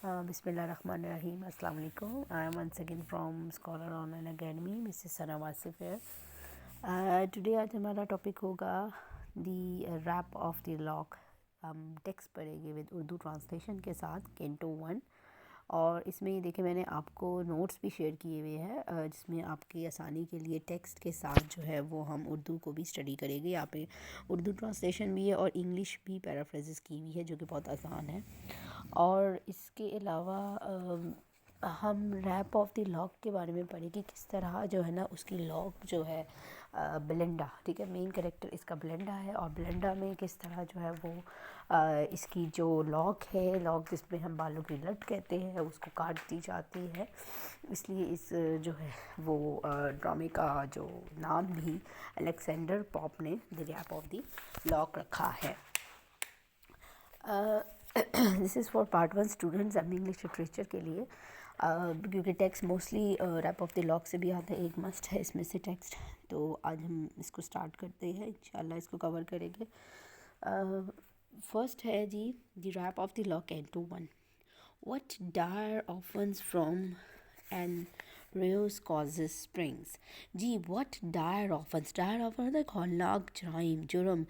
Bismillahirrahmanirrahim. Assalamu alaikum. I am once again from Scholar Online Academy, Mrs. Sana Wasif here. Today आज हमारा topic होगा दी rap of the lock. हम text पढ़ेंगे with Urdu translation के साथ canto 1. और इसमें देखिए मैंने आपको नोट्स भी शेयर किए हुए हैं जिसमें आपकी आसानी के लिए टेक्स्ट के साथ जो है वो हम उर्दू को भी स्टडी करेंगे. यहाँ पे उर्दू ट्रांसलेशन भी है और इंग्लिश भी पैराफ्रेजेस की हुई है जो कि बहुत आसान है. और इसके अलावा हम रैप ऑफ द लॉक के बारे में पढ़े कि किस तरह जो है ना उसकी लॉक जो है बेलिंडा, ठीक है, मेन कैरेक्टर इसका बेलिंडा है. और बेलिंडा में किस तरह जो है वो इसकी जो लॉक है, लॉक जिसमें हम बालों की लट कहते हैं, उसको काट दी जाती है. इसलिए इस जो है वो ड्रामे का जो नाम भी अलेक्जेंडर पॉप ने the rap of the Lock रखा है. This is for part 1 students M English literature के लिए, क्योंकि text mostly Rape of the Lock से भी आता है, एक मस्ट है इसमें से टेक्स्ट. तो आज हम इसको स्टार्ट करते हैं, इंशाल्लाह इसको कवर करेंगे. फर्स्ट है जी the rap of the lock canto 1. What dire offence from amorous causes springs. जी व्हाट डायर ऑफन होता है खौलनाक जुर्म.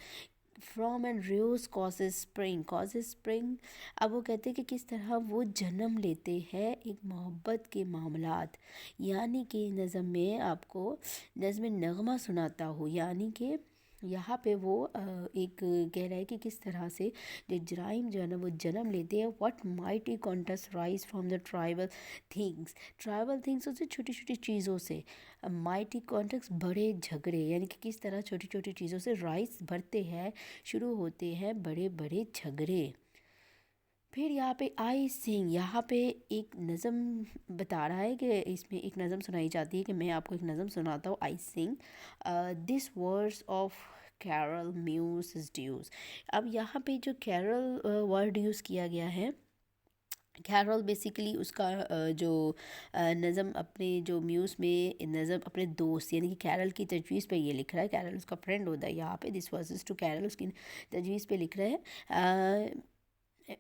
From amorous causes spring. अब वो कहते हैं कि किस तरह वो जन्म लेते हैं एक मोहब्बत के मामलात. यानी कि नज़म में आपको नज़म नगमा सुनाता हूँ. यानी कि यहाँ पे वो एक कह रहा है कि किस तरह से जो जराइम जो है ना वो जन्म लेते हैं. What mighty contest rise from the tribal things उससे छोटी छोटी चीज़ों से. माइटी कॉन्टेक्स्ट बड़े झगड़े, यानी कि किस तरह छोटी छोटी चीज़ों से राइज भरते हैं, शुरू होते हैं बड़े बड़े झगड़े. फिर यहाँ पे आई सिंग, यहाँ पे एक नज़म बता रहा है कि इसमें एक नज़म सुनाई जाती है कि मैं आपको एक नज़म सुनाता हूँ. I sing this words of Caryll muse dues. अब यहाँ पे जो कैरल वर्ड यूज़ किया गया है, कैरल बेसिकली उसका जो नज़म अपने जो म्यूज़ में नज़म अपने दोस्त यानी कि कैरल की तजवीज़ पे ये लिख रहा है. कैरल उसका फ्रेंड होता है. यहाँ पे दिस वर्सेस टू कैरल उसकी तजवीज़ पे लिख रहा है.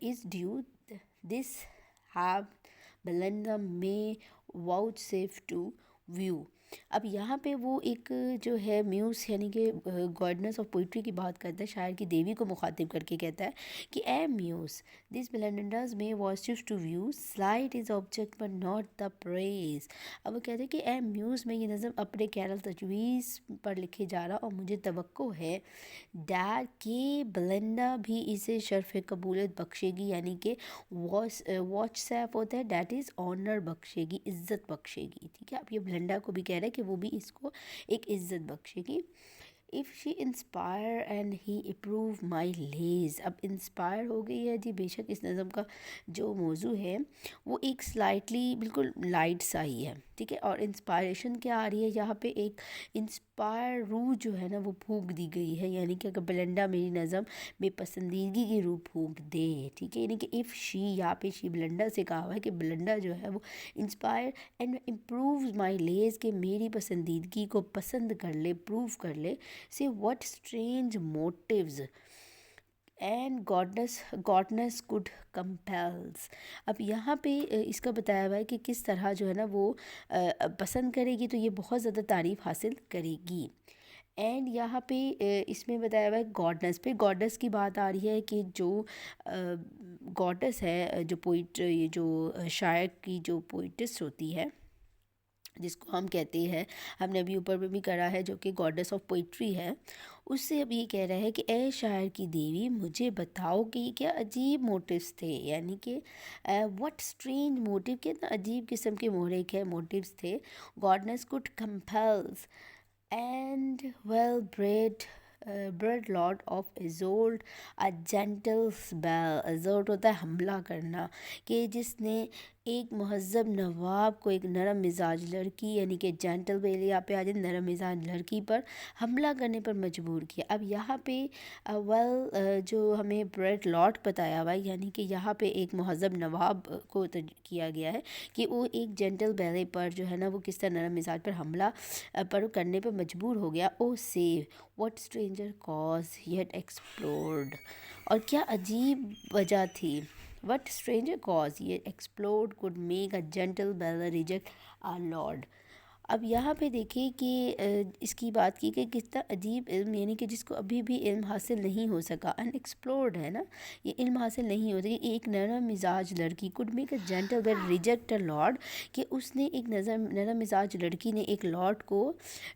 Is due this have Belinda may vouchsafe to view. अब यहाँ पे वो एक जो है म्यूज़ यानी कि गॉडनेस ऑफ पोइट्री की बात करता है, शायर की देवी को मुखातिब करके कहता है कि a muse this Belinda's may vouchsafe to view slight is object but not the praise. अब वो कहते हैं कि ए म्यूज़ में ये नज़म अपने कैरल तजवीज़ पर लिखे जा रहा और मुझे तवक्को है डैड कि बेलिंडा भी इसे शर्फ कबूलियत बख्शेगी. यानी कि वॉच सैफ होता है, डैट इज़ ऑनर बख्शेगी, इज़्ज़त बख्शेगी. ठीक है, अब ये बेलिंडा को भी कह रहा है कि वो भी इसको एक इज़्ज़त बख्शेगी. If she inspire and he approve my lays. अब इंस्पायर हो गई है जी, बेशक इस नज़म का जो मौजू है वो एक स्लाइटली बिल्कुल लाइट सा ही है. ठीक है, और इंस्पायरेशन क्या आ रही है यहाँ पे, एक इंस्पायर रूह जो है ना वो फूंक दी गई है. यानी कि अगर बेलिंडा मेरी नज़म में पसंदीदगी की रूह फूंक दे. ठीक है, यानी कि इफ़ शी, यहाँ पे शी बेलिंडा से कहा हुआ है कि बेलिंडा जो है वो इंस्पायर एंड इम्प्रूव माई लेज के मेरी पसंदीदगी को पसंद कर ले, प्रूव कर ले. Say what strange motives and goddess could compels. अब यहाँ पे इसका बताया हुआ है कि किस तरह जो है ना वो पसंद करेगी तो ये बहुत ज़्यादा तारीफ़ हासिल करेगी. एंड यहाँ पे इसमें बताया हुआ है गॉडनेस पे, गॉडनेस की बात आ रही है कि जो गॉडेस है, जो पोइट, ये जो शायर की जो पोइटिस्ट होती है जिसको हम कहते हैं, हमने अभी ऊपर में भी करा है, जो कि गॉडेस ऑफ पोइट्री है, उससे अब ये कह रहा है कि ए शायर की देवी मुझे बताओ कि क्या अजीब मोटिव्स थे. यानी कि व्हाट स्ट्रेंज मोटिव, कितना अजीब किस्म के मोहरिक है मोटिव्स थे. Goddess could compels and well bred lord of assault a gentle spell. Assault होता है हमला करना, कि जिसने एक महज़ब नवाब को एक नरम मिजाज लड़की यानी कि जेंटल बेल यहाँ पे आ जाए नरम मिजाज लड़की पर हमला करने पर मजबूर किया. अब यहाँ पे जो हमें ब्रेड लॉट बताया हुआ है, यानी कि यहाँ पे एक महज़ब नवाब को किया गया है कि वो एक जेंटल बेले पर जो है ना वो किस तरह नरम मिजाज पर हमला पर करने पर मजबूर हो गया. O say what stranger cause yet explored. और क्या अजीब वजह थी what stranger cause yet explored could make a gentle belle reject a lord. अब यहाँ पे देखिए कि इसकी बात की कि कितना अजीब इल्म, यानी कि जिसको अभी भी इल्म हासिल नहीं हो सका, अनएक्सप्लोर्ड है ना, ये इल्म हासिल नहीं हो सकी। एक नरम मिजाज लड़की could make a gentle but reject a Lord, कि उसने एक नरम मिजाज लड़की ने एक लॉर्ड को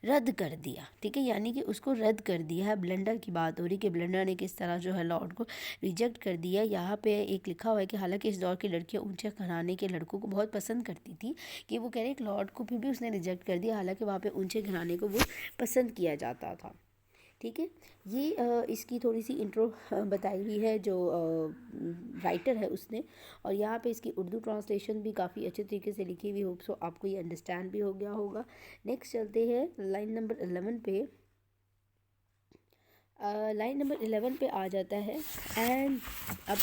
रद्द कर दिया, ठीक है, यानी कि उसको रद्द कर दिया है। ब्लेंडर की बात हो रही कि ब्लेंडर ने किस तरह जो है लॉर्ड को रिजेक्ट कर दिया। यहाँ पे एक लिखा हुआ है कि हालांकि इस दौर की लड़कियाँ ऊंचे घराने के लड़कों को बहुत पसंद करती थी, कि वो कह रहे एक लॉर्ड को भी उसने रिजेक्ट कर दिया, हालांकि वहाँ पे ऊंचे घराने को वो पसंद किया जाता था। ठीक है, ये इसकी थोड़ी सी इंट्रो बताई हुई है जो राइटर है उसने, और यहाँ पे इसकी उर्दू ट्रांसलेशन भी काफ़ी अच्छे तरीके से लिखी हुई। होप सो आपको ये अंडरस्टैंड भी हो गया होगा। नेक्स्ट चलते हैं लाइन नंबर 11 पे। लाइन नंबर 11 पे आ जाता है, एंड अब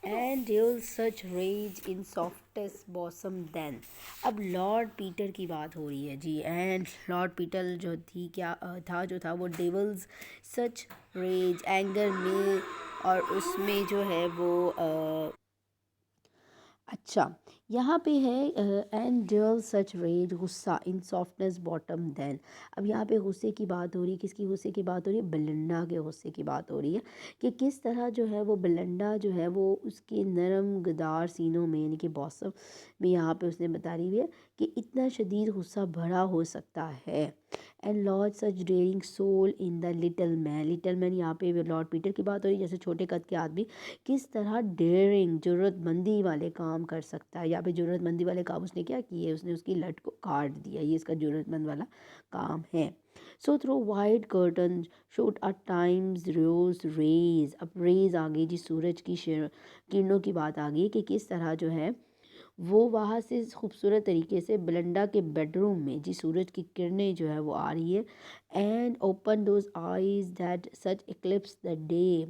and deal such rage in softest bosom then। अब लॉर्ड पीटर की बात हो रही है जी, एंड लॉर्ड पीटर जो थी क्या जो था वो डेवल्स सच रेज एंगर में, और उसमें जो है वो अच्छा, यहाँ पे है एंड डल सच रेज, गुस्सा, इन सॉफ्टनेस बॉटम देन। अब यहाँ पे गुस्से की बात हो रही है, किसकी गुस्से की बात हो रही है? बेलिंडा के गुस्से की बात हो रही है, कि किस तरह जो है वो बेलिंडा जो है वो उसके नरम गदार सीनों में, यानी कि बॉसम में, यहाँ पे उसने बता रही है कि इतना शदीद गुस्सा भरा हो सकता है। And lord such daring soul in the little man, यहाँ पे लॉर्ड पीटर की बात हो रही है, जैसे छोटे कद के आदमी किस तरह डेयरिंग ज़रूरतमंदी वाले काम कर सकता है। यहाँ पे ज़रूरतमंदी वाले काम उसने क्या किए, उसने उसकी लट को काट दिया, ये इसका ज़रूरतमंद वाला काम है। Sol through white curtain shoot a timorous ray. अब रेज आ गई जी, सूरज की किरणों की बात आ गई, कि किस तरह जो है वो वहाँ से खूबसूरत तरीके से बेलिंडा के बेडरूम में जी सूरज की किरणें जो है वो आ रही है। And open those eyes that such Eclipse the day,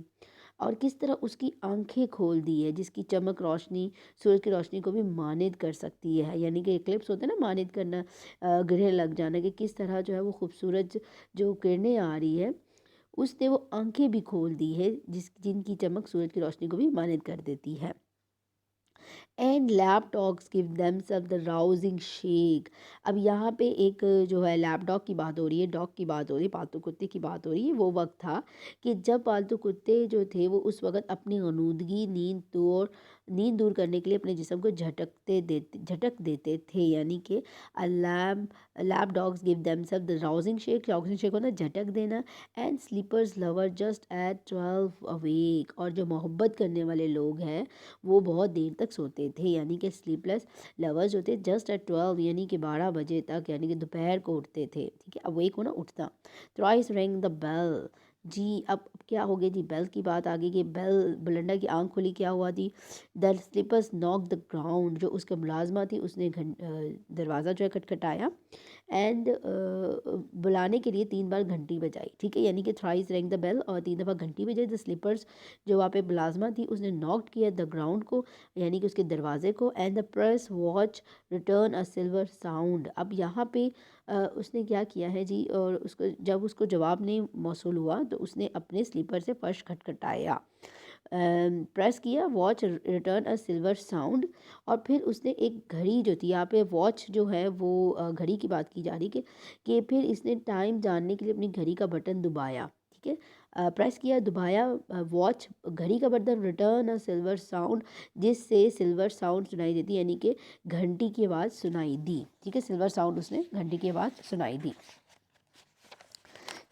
और किस तरह उसकी आंखें खोल दी है जिसकी चमक रोशनी सूरज की रोशनी को भी मानित कर सकती है, यानी कि इक्लिप्स होता है ना, मानित करना, ग्रह लग जाना, कि किस तरह जो है वो खूबसूरत जो किरणें आ रही है उसने वो आंखें भी खोल दी है जिनकी चमक सूरज की रोशनी को भी मानित कर देती है। And lap dogs give themself the rousing shake. अब यहाँ पे एक जो है लैप डॉग की बात हो रही है, डॉग की बात हो रही है, पालतू कुत्ते की बात हो रही है। वो वक्त था कि जब पालतू कुत्ते जो थे वो उस वक्त अपनी गनूदगी नींद दूर करने के लिए अपने जिस्म को झटक देते थे, यानी कि lap dogs give themself the rousing shake होता है झटक देना। And sleepless lover just at 12 awake, और जो मोहब्बत करने वाले लोग हैं वो बहुत देर तक सोते थे, यानी कि स्लीपलेस लवर्स होते जस्ट एट 12, यानी कि 12 बजे तक, यानी कि दोपहर को उठते थे, ठीक है। अब वही को ना उठता। थ्राइस रिंग द बेल जी। अब क्या हो गया जी, बेल की बात आ गई कि बेलिंडा की आंख खुली, क्या हुआ थी? The slippers knock the ground, जो उसका मुलाजमा थी उसने दरवाज़ा जो है खटखटाया, एंड बुलाने के लिए 3 बार घंटी बजाई, ठीक है, यानी कि थ्राइस रैंग द बेल, और 3 दफ़ा घंटी बजाई। द स्लीपर्स जो वहाँ पे मुलाजमा थी उसने नॉक किया द ग्राउंड को, यानी कि उसके दरवाजे को। And the press watch return a silver sound. अब यहाँ पे उसने क्या किया है जी, और उसको जब उसको जवाब नहीं मौसूल हुआ तो उसने अपने स्लीपर से फर्श खटखटाया, प्रेस किया, वॉच रिटर्न अ सिल्वर साउंड। और फिर उसने एक घड़ी जो थी, यहाँ पे वॉच जो है वो घड़ी की बात की जा रही कि फिर इसने टाइम जानने के लिए अपनी घड़ी का बटन दबाया, ठीक है, प्रेस किया, दबाया, वॉच घड़ी का बटन, रिटर्न अ सिल्वर साउंड, जिससे सिल्वर साउंड सुनाई देती, यानी कि घंटी की आवाज़ सुनाई दी, ठीक है, सिल्वर साउंड उसने घंटी की आवाज़ सुनाई दी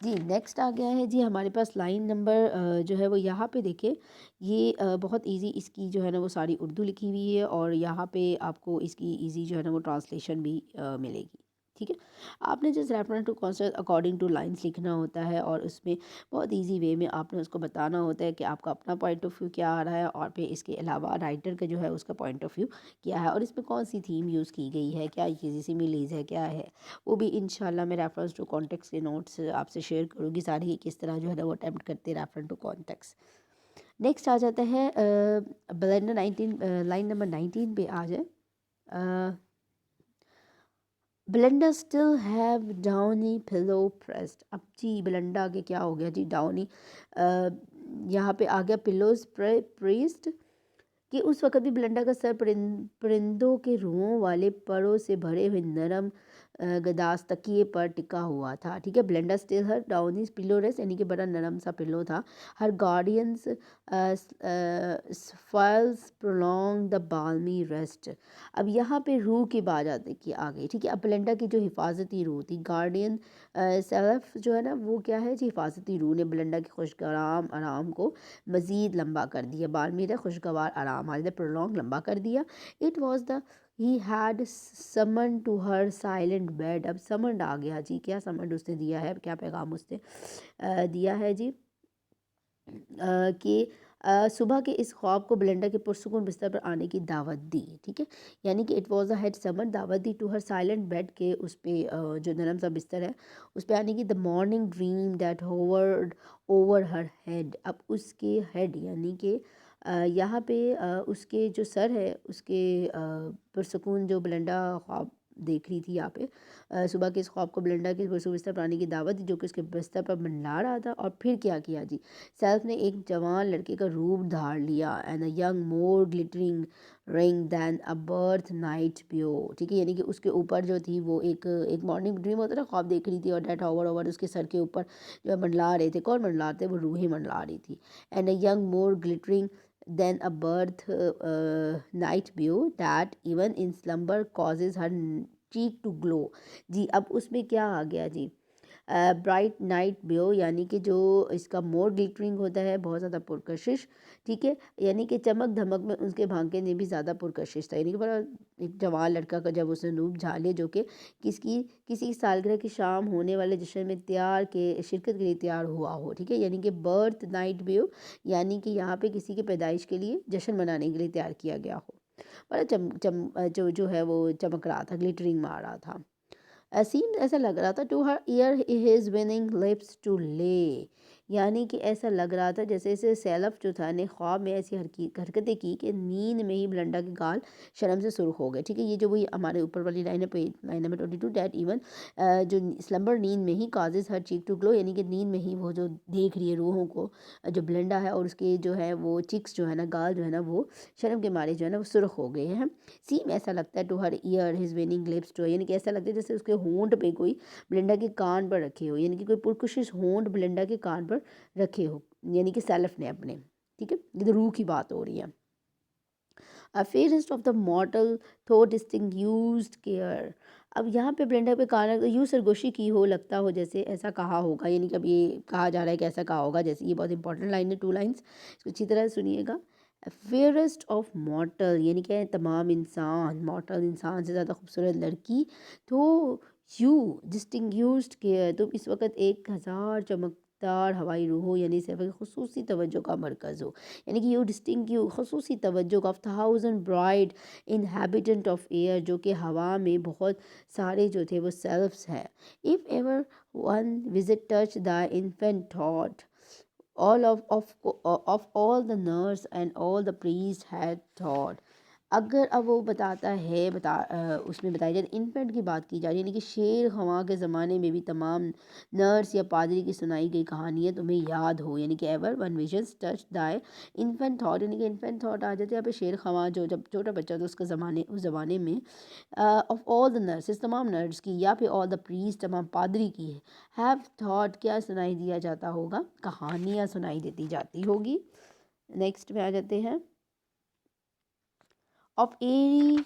जी। नेक्स्ट आ गया है जी हमारे पास लाइन नंबर जो है वो यहाँ पे देखिए, ये बहुत इजी इसकी जो है ना वो सारी उर्दू लिखी हुई है, और यहाँ पे आपको इसकी इजी जो है ना वो ट्रांसलेशन भी मिलेगी, ठीक है। आपने just reference to concept according to lines लिखना होता है, और उसमें बहुत इजी वे में आपने उसको बताना होता है कि आपका अपना पॉइंट ऑफ व्यू क्या आ रहा है, और फिर इसके अलावा राइटर का जो है उसका पॉइंट ऑफ व्यू क्या है, और इसमें कौन सी थीम यूज़ की गई है, क्या चीज़ें सिमिलीज है, क्या है, वो भी इंशाल्लाह मैं रेफरेंस टू कॉन्टेक्स्ट के नोट्स आपसे शेयर करूँगी सारी, कि किस तरह जो है ना वो अटैम्प्ट करते हैं रेफरेंस टू कॉन्टेक्स्ट। नेक्स्ट आ जाता है ब्लेंडर 19, लाइन नंबर 19 पे आ जाए। Belinda still have downy pillow pressed. अब जी ब्लेंडा के क्या हो गया जी, डाउनी यहाँ पे आ गया पिलोज प्रेस्ड, कि उस वक़्त भी बेलिंडा का सर परिंदों के रुओं वाले परों से भरे हुए नरम गदास तकिए पर टिका हुआ था। ठीक है, Belinda still her down his pillow rest, यानी कि बड़ा नरम सा पिलो था। Her guardians sylphs prolong the balmy rest. अब यहाँ पे रूह की बात आती कि आ गई। ठीक है, अब बेलिंडा की जो हिफाजती रूह थी, गार्डियन सेल्फ जो है ना, वो क्या है जी, हिफाजती रूह ने बेलिंडा के खुशगवार आराम को मज़ीद लंबा कर दिया। बाल्मी ने खुशगवार आराम हाल प्रोलॉन्ग लंबा कर दिया। It was the he had summon to her silent bed. अब समन आ गया जी, क्या समन उसने दिया है, क्या पैगाम उसने दिया है जी, कि सुबह के इस ख्वाब को बेलिंडा के पुरसुकून बिस्तर पर आने की दावत दी। ठीक है, यानी कि इट वाज अ हेड समन, दावत दी टू हर साइलेंट बेड के उस पे जो नरम सा बिस्तर है उस पे आने की। The morning dream that hovered over her head. अब उसके हेड यानी कि यहाँ पे उसके जो सर है उसके पुरसुकून जो बेलिंडा ख्वाब देख रही थी यहाँ पे, सुबह के इस ख्वाब को बेलिंडा के पुरसुकून बिस्तर पर आने की दावत दी जो कि उसके बिस्तर पर मंडला रहा था। और फिर क्या किया जी, सेल्फ ने एक जवान लड़के का रूप धार लिया। And a young more glittering ring then a birth night ब्यो। ठीक है, यानी कि उसके ऊपर जो थी वो एक मॉर्निंग ड्रीम होता है ना, ख्वाब देख रही थी, और डेट ओवर ओवर उसके सर के ऊपर जो मंडला रहे थे, कौन मंडला रहे थे, वो रूहें मंडला रही थी। And a young more glittering then a birth night view that even in slumber causes her cheek to glow। जी, अब उसमें क्या आ गया जी, ब्राइट नाइट व्यू, यानी कि जो इसका मोर ग्लिटरिंग होता है, बहुत ज़्यादा पुरकशिश। ठीक है, यानी कि चमक धमक में उसके भांके ने भी ज़्यादा पुरकशिश था। यानी कि बड़ा एक जवान लड़का का जब उसने रूप झाले जो कि किसी सालगिरह की शाम होने वाले जश्न में शिरकत के लिए तैयार हुआ हो। ठीक है, यानी कि बर्थ नाइट व्यू, यानी कि यहाँ पे किसी की पैदाइश के लिए जश्न मनाने के लिए तैयार किया गया हो। बड़ा जो है वो चमक रहा था, ग्लिटरिंग मार रहा था। सीन ऐसा लग रहा था to her ear his winning lips to lay, यानी कि ऐसा लग रहा था जैसे इसे सैलफ जो था ने ख्वाब में ऐसी हरकतें की कि नींद में ही बेलिंडा के गाल शर्म से सुर्ख हो गए। ठीक है, ये जो वही हमारे ऊपर वाली लाइन है, लाइन नंबर 22, डैट इवन जो स्लम्बर नींद में ही causes her cheek to glow, यानी कि नींद में ही वो जो देख रही है रूहों को, जो बेलिंडा है और उसके जो है वो चिक्स जो है ना, गाल जो है ना, वो शर्म के मारे जो है ना वो सुर्ख हो गए हैं। सीम ऐसा लगता है to her ear his winning lips to, यानी कि ऐसा लगता है जैसे उसके होंठ पे कोई बेलिंडा के कान पर रखे हो, यानी कि कोई पुरकुशिश होंठ बेलिंडा के कान पर रखे हो, यानी कि सेल्फ ने अपने। ठीक है, ये तो रूह की बात हो रही है। A fairest of the mortal thought distinguished care। अब यहाँ पे बेलिंडा पे कान यूँ सरगोशी की हो, लगता हो जैसे ऐसा कहा होगा, यानी कि अब ये कहा जा रहा है कि ऐसा कहा होगा जैसे। ये बहुत इंपॉर्टेंट लाइन है, 2 लाइन्स, इसको अच्छी तरह सुनिएगा। फेयरेस्ट ऑफ मॉर्टल, यानी कि तमाम इंसान, मॉर्टल इंसान से ज़्यादा खूबसूरत लड़की, तो यू डिस्टिंग्यूस्ड केयर, तुम इस वक्त 1000 चमकदार हवाई रूह हो, यानी सिर्फ खुसूसी तवज्जो का मरकज़ हो। यानी कि यू डिस्टिंग्यू खुसूसी तवज्जो of 1000 bride inhabitant of air, जो कि हवा में बहुत सारे जो थे वो सेल्फ्स हैं। If ever one visit touch the infant thought, all of all the nurse and all the priest had thought। अगर अब वो बताता है उसमें बताई जाए, इन्फेंट की बात की जा रही है, यानी कि शेर खवा के ज़माने में भी तमाम नर्स या पादरी की सुनाई गई कहानियाँ तुम्हें याद हो, यानी कि एवर वन विजन्स टच दाए इन्फेंट थॉट, यानी कि इन्फेंट थॉट आ जाते हैं यहाँ पे शेर खवा जो जब छोटा बच्चा था उसके उस ज़माने में, ऑफ ऑल द नर्सेस, तमाम नर्स की, या फिर ऑल द प्रीस्ट, तमाम पादरी की है। हैव थॉट, क्या सुनाई दिया जाता होगा, कहानियाँ सुनाई देती जाती होगी। नेक्स्ट में आ जाते हैं, of airy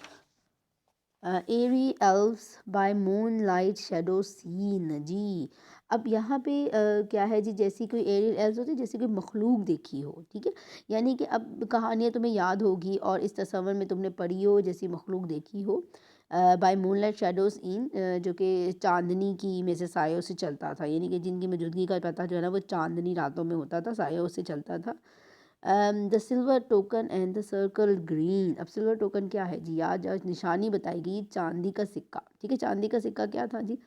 elves by moonlight shadow seen. जी, अब यहाँ पे क्या है जी, जैसी कोई एरियल एल्व्स होती है, जैसी कोई मखलूक देखी हो। ठीक है, यानी कि अब कहानियाँ तुम्हें याद होगी और इस तस्वर में तुमने पढ़ी हो, जैसी मखलूक देखी हो। बाय मूनलाइट शेडोज़ इन, जो कि चांदनी की में से सायों से चलता था, यानी कि जिनकी मौजूदगी का पता जो है ना वो चांदनी रातों में होता था, सायों से चलता था। The silver token and the circle green. अब सिल्वर टोकन क्या है जी, आज निशानी बताई गई चांदी का सिक्का। ठीक है, चांदी का सिक्का क्या था जी,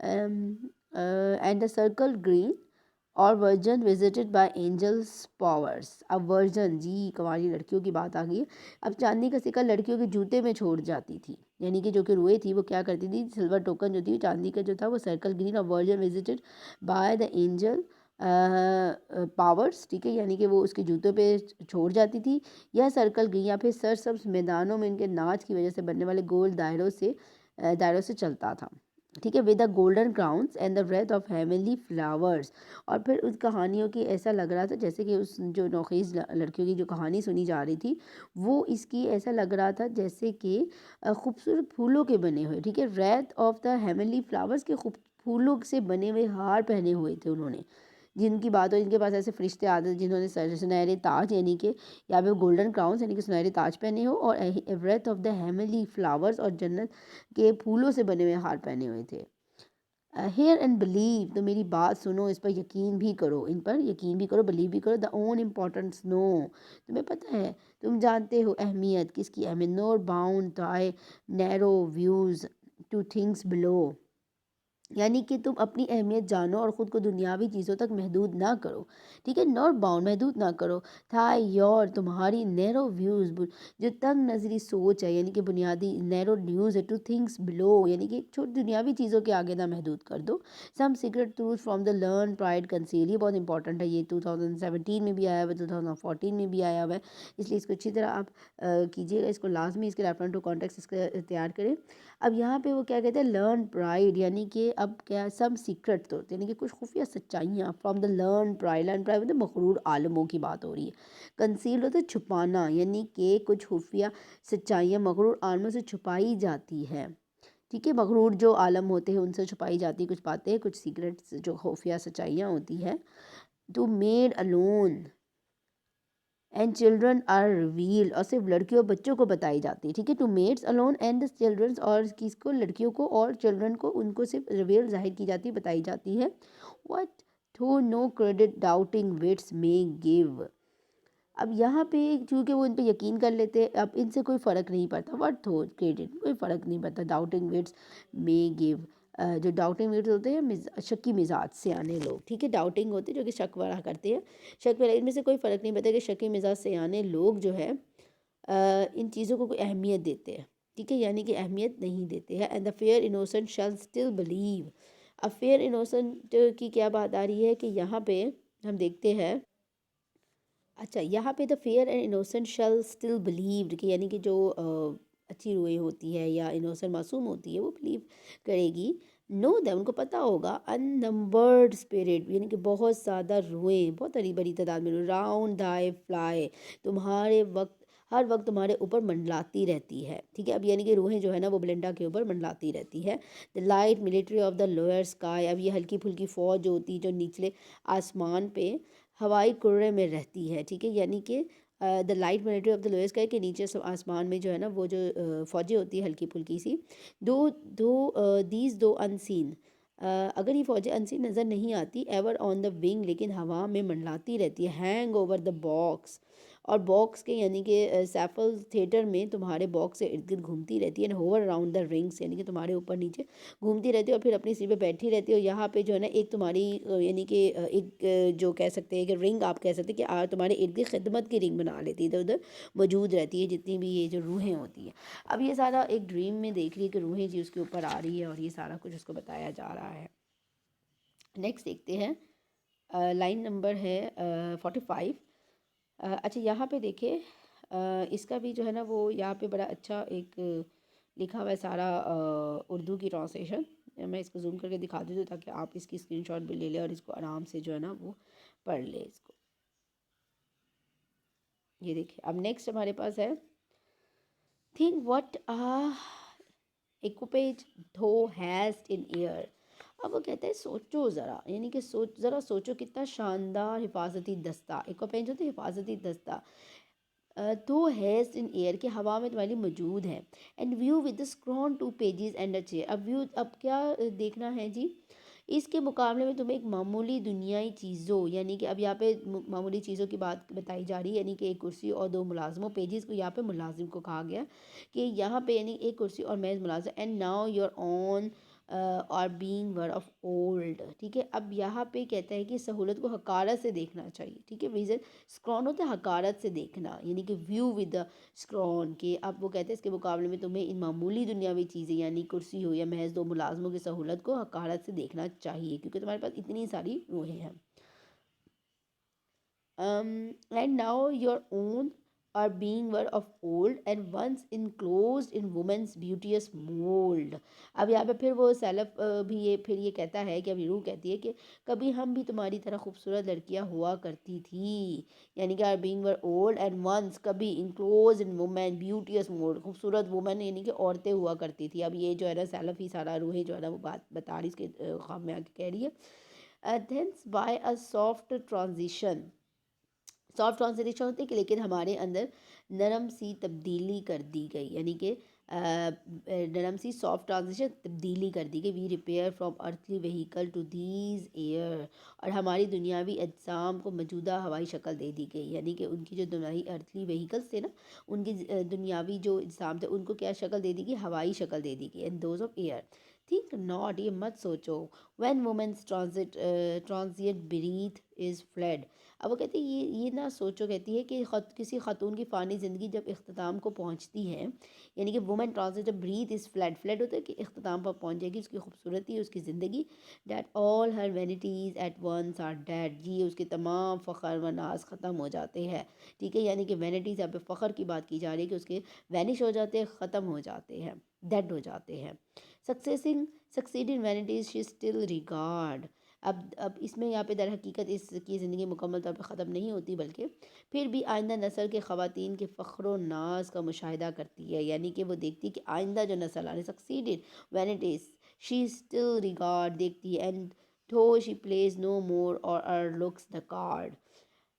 एंड द सर्कल ग्रीन, और virgin visited by angels powers. अब वर्जन जी, कुंवारी लड़कियों की बात आ गई है। अब चांदी का सिक्का लड़कियों के जूते में छोड़ जाती थी, यानी कि जो कि रुए थी वो क्या करती थी, सिल्वर टोकन जो थी चांदी का जो था वो सर्कल ग्रीन, और virgin visited by the angel powers, ठीक है, यानी कि वो उसके जूतों पे छोड़ जाती थी, या सर्कल ग्रीन या फिर सरसब्ज मैदानों में इनके नाच की वजह से बनने वाले गोल दायरों से चलता था, ठीक है, with the golden crowns and the breath of heavenly flowers. और फिर उस कहानियों की ऐसा लग रहा था जैसे कि उस जो नौखेज़ लड़कियों की जो कहानी सुनी जा रही थी, वो इसकी ऐसा लग रहा था जैसे कि खूबसूरत फूलों के बने हुए, ठीक है, Wraith of the heavenly flowers के खूब फूलों से बने हुए हार पहने हुए थे उन्होंने, जिनकी बात हो, जिनके पास ऐसे फरिश्ते आते थे जिन्होंने सुनहरे ताज यानी कि यहाँ पे गोल्डन क्राउन्स यानी कि सुनहरे ताज पहने हो, और breath of the heavenly flowers और जन्नत के फूलों से बने हुए हार पहने हुए थे। हेयर एंड बिलीव, तो मेरी बात सुनो, इस पर यकीन भी करो, इन पर यकीन भी करो, बिलीव भी करो। द ओन इम्पोर्टेंस नो, तुम्हें पता है, तुम जानते हो अहमियत, किसकी अहमियत, nor bound by narrow views to things below, यानी कि तुम अपनी अहमियत जानो और ख़ुद को दुनियावी चीज़ों तक महदूद ना करो, ठीक है, नॉट बाउंड, महदूद ना करो, था योर, तुम्हारी नैरो व्यूज़, जो तंग नज़री सोच है, यानी कि बुनियादी नैरो न्यूज़ है, टू थिंग्स बिलो, यानी कि छोटी दुनियावी चीज़ों के आगे ना महदूद कर दो। Some secret truth from the learn pride conceal, ये बहुत इंपॉर्टेंट है, ये 2017 में भी आया हुआ है, 2014 में भी आया हुआ है, इसलिए इसको अच्छी तरह आप कीजिएगा, इसको लाजमी इसके रेफरेंस टू कॉन्टेक्स्ट इसका तैयार करें। अब यहाँ पे वो क्या कहते हैं, लर्न प्राइड, यानी कि अब क्या, सम सीक्रेट तो यानी कि कुछ खुफिया सच्चाइयाँ फ्रॉम द लर्न प्राइड मतलब मखरूर आलमों की बात हो रही है। कंसील होता है छुपाना, यानी कि कुछ खुफिया सच्चाइयाँ मखरूर आलमों से छुपाई जाती है, ठीक है, मखरूर जो आलम होते हैं उनसे छुपाई जाती है कुछ बातें, कुछ सीक्रेट्स जो खुफिया सच्चाइयाँ होती है। To maid alone and children are revealed, और सिर्फ लड़कियों बच्चों को बताई जाती है, ठीक है, to maids alone and the childrens, और किसको, लड़कियों को और चिल्ड्रन को, उनको सिर्फ रिवील जाहिर की जाती, बताई जाती है। व्हाट थो नो क्रेडिट डाउटिंग विट्स में गिव, अब यहाँ पे चूँकि वो इन पे यकीन कर लेते हैं, अब इनसे कोई फ़र्क नहीं पड़ता, व्हाट थो क्रेडिट, कोई फ़र्क नहीं पड़ता, डाउटिंग विट्स में गिव, जो डाउटिंग विट्स होते हैं शक्की मिजाज से आने लोग, ठीक है, डाउटिंग होते हैं जो कि शक वाला करते हैं, शक वाला, इनमें से कोई फ़र्क नहीं पड़ता कि शक्की मिजाज से आने लोग जो है इन चीज़ों को कोई अहमियत देते हैं, ठीक है, यानी कि अहमियत नहीं देते हैं। And the fair innocent shall still believe, अब फेयर इनोसेंट की क्या बात आ रही है कि यहाँ पे हम देखते हैं, अच्छा यहाँ पे the fair and innocent shall still believed, कि यानी कि जो अच्छी रूहें होती है या इनोसेंट मासूम होती है वो बिलीव करेगी। नो दैट, उनको पता होगा, अननंबर्ड स्पिरिट, यानी कि बहुत ज़्यादा रूहें, बहुत बड़ी बड़ी तादाद में, राउंड दाई फ्लाई, तुम्हारे वक्त हर वक्त तुम्हारे ऊपर मंडलाती रहती है, ठीक है, अब यानी कि रूहें जो है ना वो बेलिंडा के ऊपर मंडलाती रहती है। The light military of the lower sky, अब ये हल्की फुल्की फ़ौज जो होती है जो निचले आसमान पे हवाई कुर्रे में रहती है, ठीक है, यानी कि the light military of the lowest sky, के नीचे आसमान में जो है ना वो जो फ़ौजें होती है हल्की फुल्की सी, दो दो दीज दो अनसीन, अगर ये फ़ौजें अनसीन नज़र नहीं आती, एवर ऑन द विंग, लेकिन हवा में मंडलाती रहती है, हैंग ओवर द बॉक्स, और बॉक्स के यानी कि सैफल थिएटर में तुम्हारे बॉक्स से इर्द गिर्द घूमती रहती है, होवर अराउंड द रिंग्स, यानी कि तुम्हारे ऊपर नीचे घूमती रहती है, और फिर अपनी सीट पे बैठी रहती है, और यहाँ पे जो है ना एक तुम्हारी यानी कि एक जो कह सकते हैं कि रिंग, आप कह सकते हैं कि तुम्हारे इर्द गिर्द खिदमत की रिंग बना लेती है, इधर उधर मौजूद रहती है जितनी भी ये जो रूहें होती हैं। अब ये सारा एक ड्रीम में देख रही है कि रूहें जी उसके ऊपर आ रही है और ये सारा कुछ उसको बताया जा रहा है। नेक्स्ट देखते हैं, लाइन नंबर है 45। अच्छा यहाँ पे देखिए, इसका भी जो है ना वो यहाँ पे बड़ा अच्छा एक लिखा हुआ है सारा उर्दू की ट्रांसलेशन, मैं इसको जूम करके दिखा देती हूँ ताकि आप इसकी स्क्रीनशॉट भी ले लें और इसको आराम से जो है ना वो पढ़ लें इसको। ये देखिए, अब नेक्स्ट हमारे पास है, थिंक व्हाट इक्विपेज धो हैज़ इन एयर, अब वो कहते हैं सोचो ज़रा, यानी कि ज़रा सोचो कितना शानदार हिफाजती दस्ता, इक्विपेज होते हैं हिफाजती दस्ता, दो हैज़ इन एयर, के हवा में तुम्हारे लिए मौजूद है, and view with the scroll to pages and a chair, अब व्यू अब क्या देखना है जी, इसके मुकाबले में तुम्हें एक मामूली दुनियाई चीज़ों, यानी कि अब यहाँ पे मामूली चीज़ों की बात बताई जा रही है, यानी कि एक कुर्सी और दो मुलाजमों, पेजेस को यहाँ पे मुलाजिम को कहा गया कि यहाँ पे यानी एक कुर्सी और मेज़ मुलाजिम, एंड नाउ योर ऑन और बीइंग वर ऑफ ओल्ड, ठीक है, अब यहाँ पे कहता है कि सहूलत को हकारत से देखना चाहिए, ठीक है, विजन स्क्रॉन होता है हकारत से देखना, यानी कि व्यू विद द स्क्रॉन, के अब वो कहते हैं इसके मुकाबले में तुम्हें इन मामूली दुनियावी चीज़ें यानी कुर्सी हो या महज दो मुलाजमों की सहूलत को हकारत से देखना चाहिए, क्योंकि तुम्हारे पास इतनी सारी रूहें हैं। And now your own are being were of old and once enclosed in woman's beauteous mold. अब यहाँ पे फिर वो सेल्फ भी ये फिर ये कहता है कि, अभी रूह कहती है कि कभी हम भी तुम्हारी तरह खूबसूरत लड़कियां हुआ करती थी, यानी कि our being were old and once कभी enclose in women beauteous mould, खूबसूरत वुमेन यानी कि औरतें हुआ करती थी। अब ये जो है ना सेल्फ ही सारा रूह जो है ना वो बात बता रही इसके ख्वाब में आके कह रही है। Thence by a soft transition, soft translation होती है कि लेकिन हमारे अंदर नरम सी तब्दीली कर दी गई, यानी कि नरम सी सॉफ्ट ट्रांजिशन तब्दीली कर दी गई। We repair from earthly vehicle to these air, और हमारी दुनियावी अजसाम को मौजूदा हवाई शक्ल दे दी गई, यानी कि उनकी जो दुनियावी अर्थली व्हीकल्स थे ना, उनकी दुनियावी जो अजसाम थे उनको क्या शक्ल दे दी गई, हवाई शक्ल दे दी गई, and those of air. Think not, ये मत सोचो, when women's transit breath is fled. अब वो कहती है ये ना सोचो, कहती है कि किसी खातून की फ़ानी ज़िंदगी जब इख्तिताम को पहुंचती है, यानी कि वुमेन ट्रांसलेट जब ब्रीथ इज़ फ्लड, फ्लड होता है कि इख्तिताम पर पहुंच जाएगी उसकी खूबसूरती, उसकी ज़िंदगी, that all her vanities at once are dead, जी उसके तमाम फ़ख्र व नाज ख़त्म हो जाते हैं। ठीक है, यानी कि वैनिटीज़ यहाँ पे फ़ख्र की बात की जा रही है कि उसके वैनिश हो जाते हैं, ख़त्म हो जाते हैं, डेड हो जाते हैं। सक्सेसिंग वैनिटीज़ शी स्टिल रिगार्ड। अब इसमें यहाँ पे दर हकीकत इसकी ज़िंदगी मुकम्मल तौर पर ख़त्म नहीं होती, बल्कि फिर भी आइंदा नस्ल के ख़वातीन के फ़ख्र नाज का मुशाहिदा करती है, यानी कि वो देखती है कि आइंदा जो नस्ल आने succeeded vanities she still regard, देखती है, एंड थो शी प्लेज नो मोर और लुक्स द कार्ड।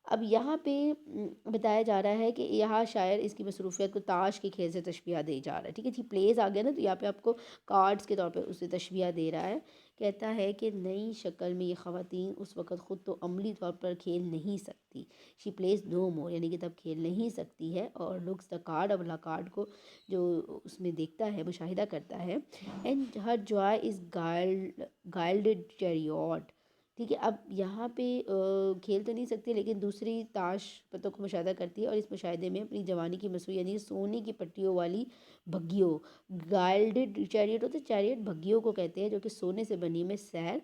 अब यहाँ पे बताया जा रहा है कि यहाँ शायर इसकी मसरूफियत को ताश के खेल से तशबिह दे जा रहा है। ठीक है जी, प्लेस आ गया ना, तो यहाँ पे आपको कार्ड्स के तौर पे उसे तशबिह दे रहा है। कहता है कि नई शक्ल में ये ख़वातीन उस वक़्त ख़ुद तो अमली तौर पर खेल नहीं सकती, शी प्लेस नो मोर, यानी कि तब खेल नहीं सकती है, और लुक्स द कार्ड, अब कार्ड को जो उसमें देखता है, मुशाहिदा करता है, and her joy is gilded chariot. ठीक है, अब यहाँ पे खेल तो नहीं सकती, लेकिन दूसरी ताश पत्तों को मुशाहिदा करती है, और इस मुशाहिदे में अपनी जवानी की मसरूई, यानी सोने की पट्टियों वाली भग्गियों, गाइल्डेड चैरियट होते, चैरियट भग्गियों को कहते हैं, जो कि सोने से बनी में सैर,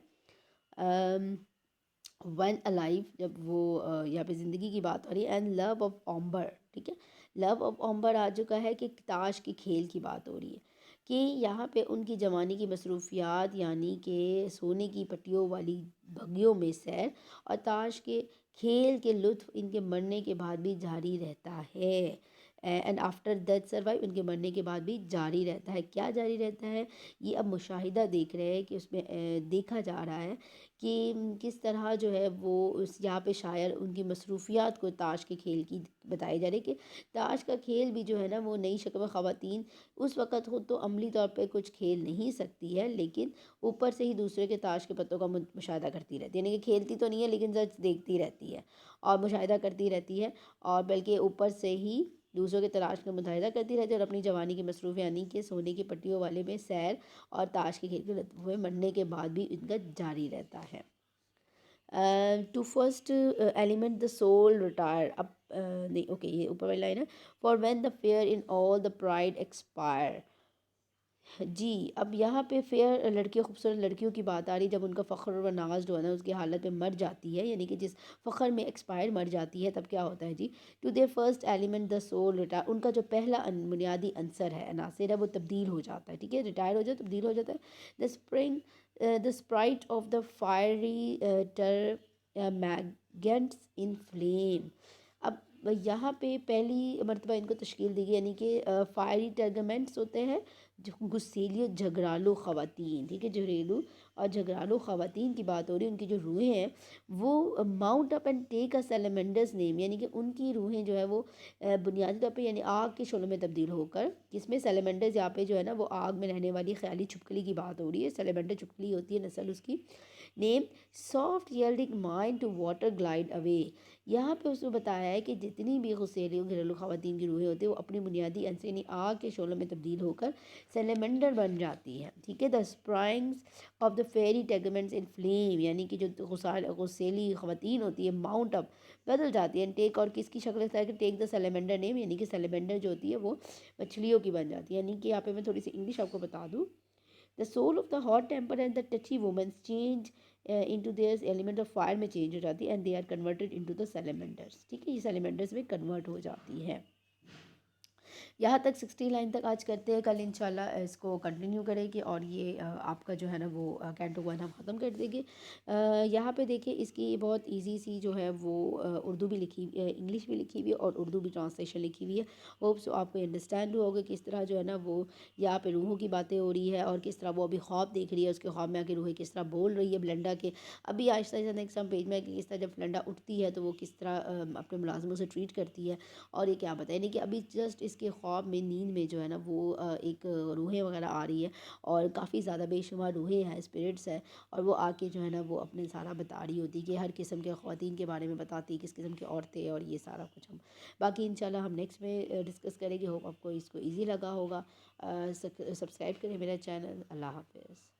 वन अलाइव, जब वो यहाँ पे ज़िंदगी की बात हो रही है, एंड लव ऑफ ऑम्बर। ठीक है, लव ऑफ ऑम्बर आ चुका है कि ताश के खेल की बात हो रही है, कि यहाँ पे उनकी जवानी की मसरूफियात, यानी कि सोने की पट्टियों वाली भगियों में सैर और ताश के खेल के लुत्फ़ इनके मरने के बाद भी जारी रहता है, एंड आफ्टर डेथ सर्वाइव, इनके मरने के बाद भी जारी रहता है। क्या जारी रहता है, ये अब मुशाहिदा देख रहे हैं कि उसमें देखा जा रहा है कि किस तरह जो है वो उस यहाँ पे शायर उनकी मसरूफियात को ताश के खेल की बताई जा रही है, कि ताश का खेल भी जो है ना वो नई शक्ल में ख़वातीन उस वक़्त खुद तो अमली तौर पे कुछ खेल नहीं सकती है, लेकिन ऊपर से ही दूसरे के ताश के पत्तों का मुशाहिदा करती रहती है, यानी कि खेलती तो नहीं है लेकिन जज देखती रहती है और मुशाहिदा करती रहती है, और बल्कि ऊपर से ही दूसरों के तलाश का मुशाहिदा करती रहती है, और अपनी जवानी की मसरूफ़, यानी कि सोने की पट्टियों वाले में सैर और ताश के खेल के लुत्फ़ में मरने के बाद भी इनका जारी रहता है। To first element the soul retire, अब नहीं ओके, ये ऊपर वाली लाइन है, for when the fair in all the pride expire. जी, अब यहाँ पे फेयर लड़कियों, खूबसूरत लड़कियों की बात आ रही है, जब उनका फ़ख्र व नाज जो है ना उसकी हालत में मर जाती है, यानी कि जिस फ़ख्र में एक्सपायर मर जाती है, तब क्या होता है जी, to their first element the soul retire, उनका जो पहला बुनियादी अंसर है, अनासिर है, वो तब्दील हो जाता है। ठीक है, रिटायर हो जाए, तब्दील हो जाता है। The Sprite of the fiery टर मैगेंट्स इन फ्लेम। अब यहाँ पे पहली मरतबा इनको तश्कील दी गई, यानी कि फायरी टर्गमेंट्स होते हैं, जो गुस्सेली झगड़ालू ख़वातीन। ठीक है, घरेलू और झगड़ालू ख़वातीन की बात हो रही है, उनकी जो रूहें हैं वो mount up and take a salamander's name, यानी कि उनकी रूहें जो है वो बुनियादी तौर पे यानी आग के शोलों में तब्दील होकर, जिसमें सेलेमेंडर्स यहाँ पे जो है ना वो आग में रहने वाली ख्याली छिपकली की बात हो रही है, सेलेमेंडर छिपकली होती है नस्ल उसकी। Name soft yielding mind to water glide away, यहाँ पे उसमें बताया है कि जितनी भी गुस्सेली घरेलू ख़वातीन की रूहें होती हैं वो अपनी बुनियादी अंश यानी आग के शोलों में तब्दील होकर सेलेमेंडर बन जाती हैं। ठीक है, the sprites of the fiery termagants in flame, यानी कि जो गुस्सेली ख़वातीन होती है माउंट अप बदल जाती है, टेक और किसकी शक्ल इख्तियार की, टेक द सेलेमेंडर नेम, यानी कि सेलेमेंडर जो होती है वो मछलियों की बन जाती है। यानी कि यहाँ पे मैं थोड़ी सी इंग्लिश आपको बता दूँ, the soul of the hot temper and the touchy women's change into their element of fire में चेंज हो जाती है and they are converted into the salamanders. ठीक है, ये सेलेमेंडर्स में कन्वर्ट हो जाती है। यहाँ तक 60 लाइन तक आज करते हैं, कल इंशाल्लाह इसको कंटिन्यू करेंगे और ये आपका जो है ना वो कैंटो 1 हम ख़त्म कर देंगे। यहाँ पे देखिए इसकी बहुत इजी सी जो है वो उर्दू भी लिखी, इंग्लिश भी लिखी हुई है और उर्दू भी ट्रांसलेशन लिखी हुई है। होप सो आपको अंडरस्टैंड होगा किस तरह जो है ना वो यहाँ पे रूहों की बातें हो रही है और किस तरह वो अभी ख्वाब देख रही है, उसके ख्वाब में आके रूहें किस तरह बोल रही है ब्लेंडा के। अभी आहिस्ता आहिस्ता नेक्स्ट हम पेज में कि किस तरह जब ब्लेंडा उठती है तो वो किस तरह अपने मुलाजिमों से ट्रीट करती है और ये क्या बताए नहीं कि अभी जस्ट इसके ख्वाब में, नींद में जो है ना वो एक रूहें वगैरह आ रही है और काफ़ी ज़्यादा बेशुमार रूहें हैं, स्पिरिट्स हैं और वो आके जो है ना वो अपने सारा बता रही होती है कि हर किस्म के ख़वातीन के बारे में बताती है, किस किस्म की औरतें और ये सारा कुछ। हम बाकी इंशाल्लाह हम नेक्स्ट में डिस्कस करेंगे। होप आपको इसको ईजी लगा होगा। सब्सक्राइब करें मेरा चैनल। अल्लाह हाफ़िज़।